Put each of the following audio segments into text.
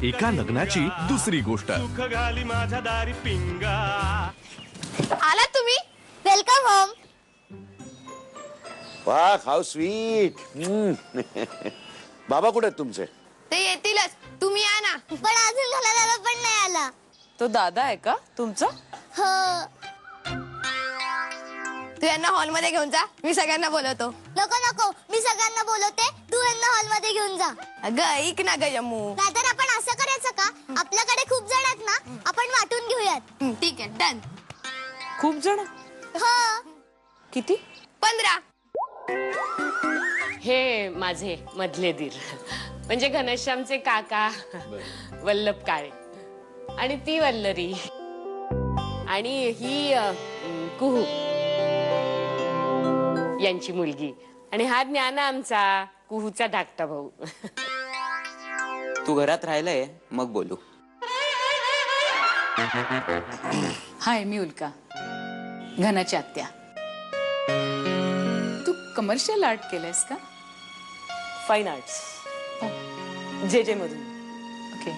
एका लग्नाची दुसरी गोष्ट। आला तुम्ही? Welcome home. वाह हाऊ स्वीट। बाबा कुठे आहेत तुमचे? ते येतीलच, तुम्ही या ना। पण अजून दादा पण नाही आला। तो दादा आहे का तुमचा? हो। तू यांना हॉल मध्ये घेऊन जा, मी सगळ्यांना बोलवतो। नको नको, मी सगळ्यांना बोलवते, तू यांना हॉल मध्ये घेऊन जा। अगं ऐक ना ग यमू, दादा आपण असं करायचं का, आपल्याकडे खूप जण आहेत ना, आपण वाटून घेऊयात। ठीक आहे, डन। खूप जण? हो। किती? 15। हे माझे मधले दीर म्हणजे घनश्यामचे काका वल्लभ काळे, आणि ती वल्लरी, आणि ही कुहू यांची मुलगी, आणि हा ज्ञाना आमचा कुहूचा धाकटा भाऊ। तू घरात राहिलाय मग बोलू। हाय, मी उल्का, घनाची आत्या। तू कमर्शियल आर्ट केलंयस का? फाईन आर्ट्स, जे मधून। Okay,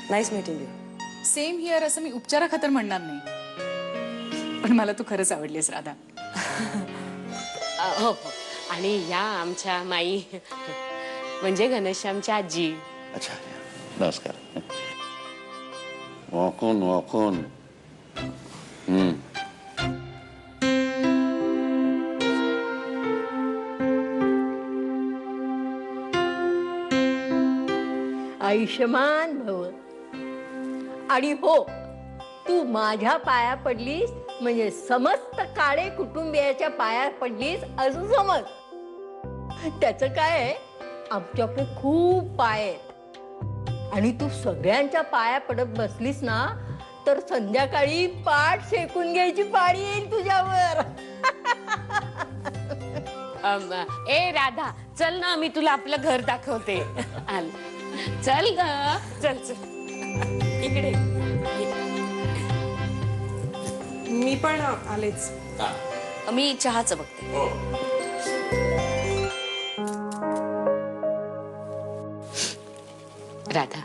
nice meeting you. Same here असं मी उपचाराखातर म्हणणार नाही, पण मला तू खरंच आवडलीस राधा। हो हो, आणि या आमच्या माई म्हणजे घनश्यामच्या आजी। अच्छा, नमस्कार। वाकून वाकून। आयुष्यमान भव। आणि हो, तू माझ्या पाया पडलीस म्हणजे समस्त काळे कुटुंबियाच्या पाया पडलीस असं समज। त्याचं काय आहे, आमच्याकडे खूप पाय आहेत, आणि तू सगळ्यांच्या पाया पडत बसलीस ना तर संध्याकाळी पाठ शेकून घ्यायची पाळी येईल तुझ्यावर। ए राधा, चल ना, मी तुला आपलं घर दाखवते। आल, चल ग, चल चल इकडे। मी पण आलेच। मी चहाचं बघते। राधा,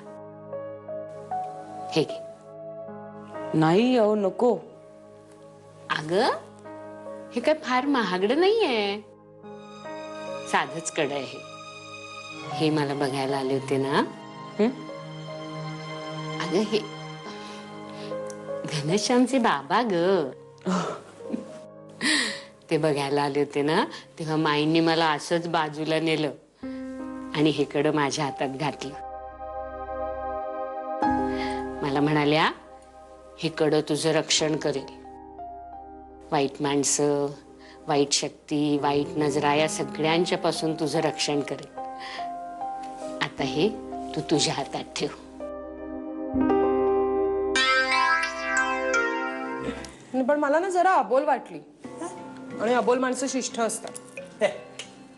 हे घे। नाही अहो, नको। अगं, हे काय फार महागडं नाहीये, साधच कड आहे। हे मला बघायला आले होते ना, अगं हे घनश्यामचे बाबा ग, ते बघायला आले होते ना, तेव्हा माईंनी मला असंच बाजूला नेलं आणि हे कड माझ्या हातात घातलं। मला म्हणाल्या, हे कड तुझं रक्षण करेल, वाईट माणसं, वाईट शक्ती, वाईट नजरा या सगळ्यांच्या पासून तुझं रक्षण करेल। आता हे तू तुझ्या हातात ठेव। पण मला ना जरा अबोल वाटली, आणि अबोल माणसं शिष्ट असतात।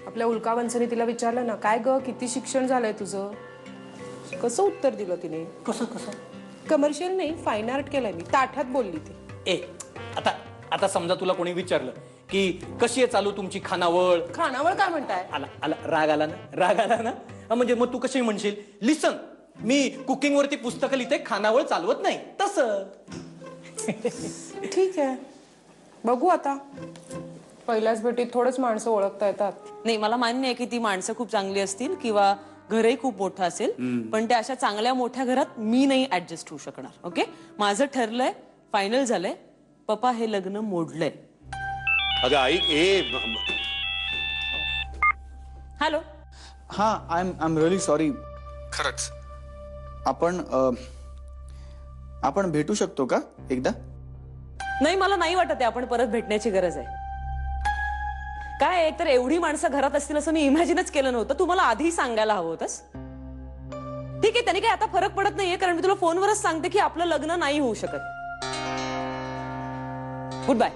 आपल्या उल्का वंशनी तिला विचारलं ना, काय ग किती शिक्षण झालंय तुझं, कसं उत्तर दिलं तिने? कसं कसं? कमर्शियल नाही, फाईन आर्ट केलंय मी, ताठ्यात बोलली ती। ए आता आता समजा तुला कोणी विचारलं की कशी आहे चालू तुमची खानावळ? खानावळ काय म्हणताय? आला आला राग आला ना, राग आला ना, म्हणजे मग तू कशी म्हणशील, लिसन, मी कुकिंग वरती पुस्तकं लिहिते, खानावळ चालवत नाही, तसं। ठीक आहे, बघू आता। पहिल्याच भेटीत थोडंच माणसं ओळखता येतात। नाही, मला मान्य आहे की ती माणसं खूप चांगली असतील किंवा घरही खूप मोठं असेल, पण त्या अशा चांगल्या मोठ्या घरात मी नाही ऍडजस्ट होऊ शकणार। ओके, माझं ठरलंय, फायनल झालंय, पप्पा हे लग्न मोडलंय। अगं ऐक, हॅलो। हा, आय एम रिअली सॉरी। खरंच आपण भेटू शकतो का एकदा? नाही, मला नाही वाटत आहे आपण परत भेटण्याची गरज आहे। काय आहे तर एवढी माणसं घरात असतील असं मी इमॅजिनच केलं नव्हतं, तू मला आधी सांगायला हवं होतंस। ठीक आहे, त्याने काय आता फरक पडत नाहीये, कारण मी तुला फोनवरच सांगते की आपलं लग्न नाही होऊ शकत। Goodbye.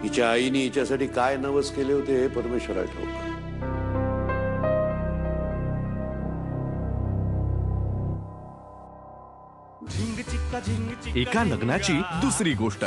हिच्या आईने हिच्यासाठी काय नवस केले होते हे परमेश्वराला ठाऊक। एका लग्नाची दुसरी गोष्ट।